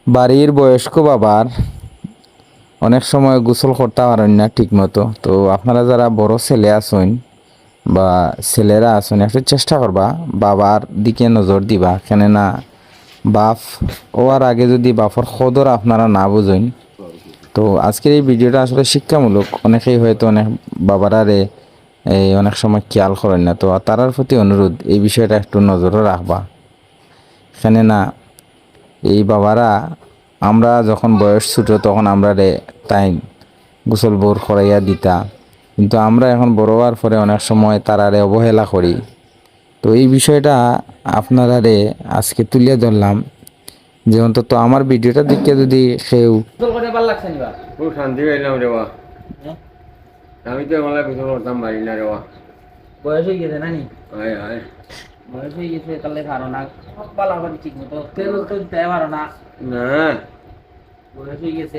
বাড়ির বয়স্ক বাবার অনেক সময় গোসল করতে পারেন না ঠিক মতো। তো আপনারা যারা বড় ছেলে আছেন বা ছেলেরা আছেন, একটু চেষ্টা করবা বাবার দিকে নজর দিবা। কেননা বাপ হওয়ার আগে যদি বাপর খদর আপনারা না বুঝেন, তো আজকের এই ভিডিওটা আসলে শিক্ষামূলক। অনেকেই হয়তো অনেক বাবারারে এই অনেক সময় খেয়াল করেন না, তো তারার প্রতি অনুরোধ এই বিষয়টা একটু নজরও রাখবা। কেননা এই বাবারা আমরা যখন বয়স ছোট তখন আমরা তাই গোসল বোর করাইয়া দিতা, কিন্তু আমরা এখন বড় হওয়ার পরে অনেক সময় তারারে অবহেলা করি। তো এই বিষয়টা আপনারারে আজকে তুলে ধরলাম যে অন্তত আমার ভিডিওটা দেখে যদি কেউ খুব শান্তি পাইলাম রে বা। আমি তো আমার গোসল করতাম পারি না রে বা। বয়স হয়ে গেছে নানি, আয় আয় বয়স হয়ে গেছে তাহলে পারো না পালা করি ঠিক মতো তেল তো দিতে পারো না, না বয়স হয়ে গেছে।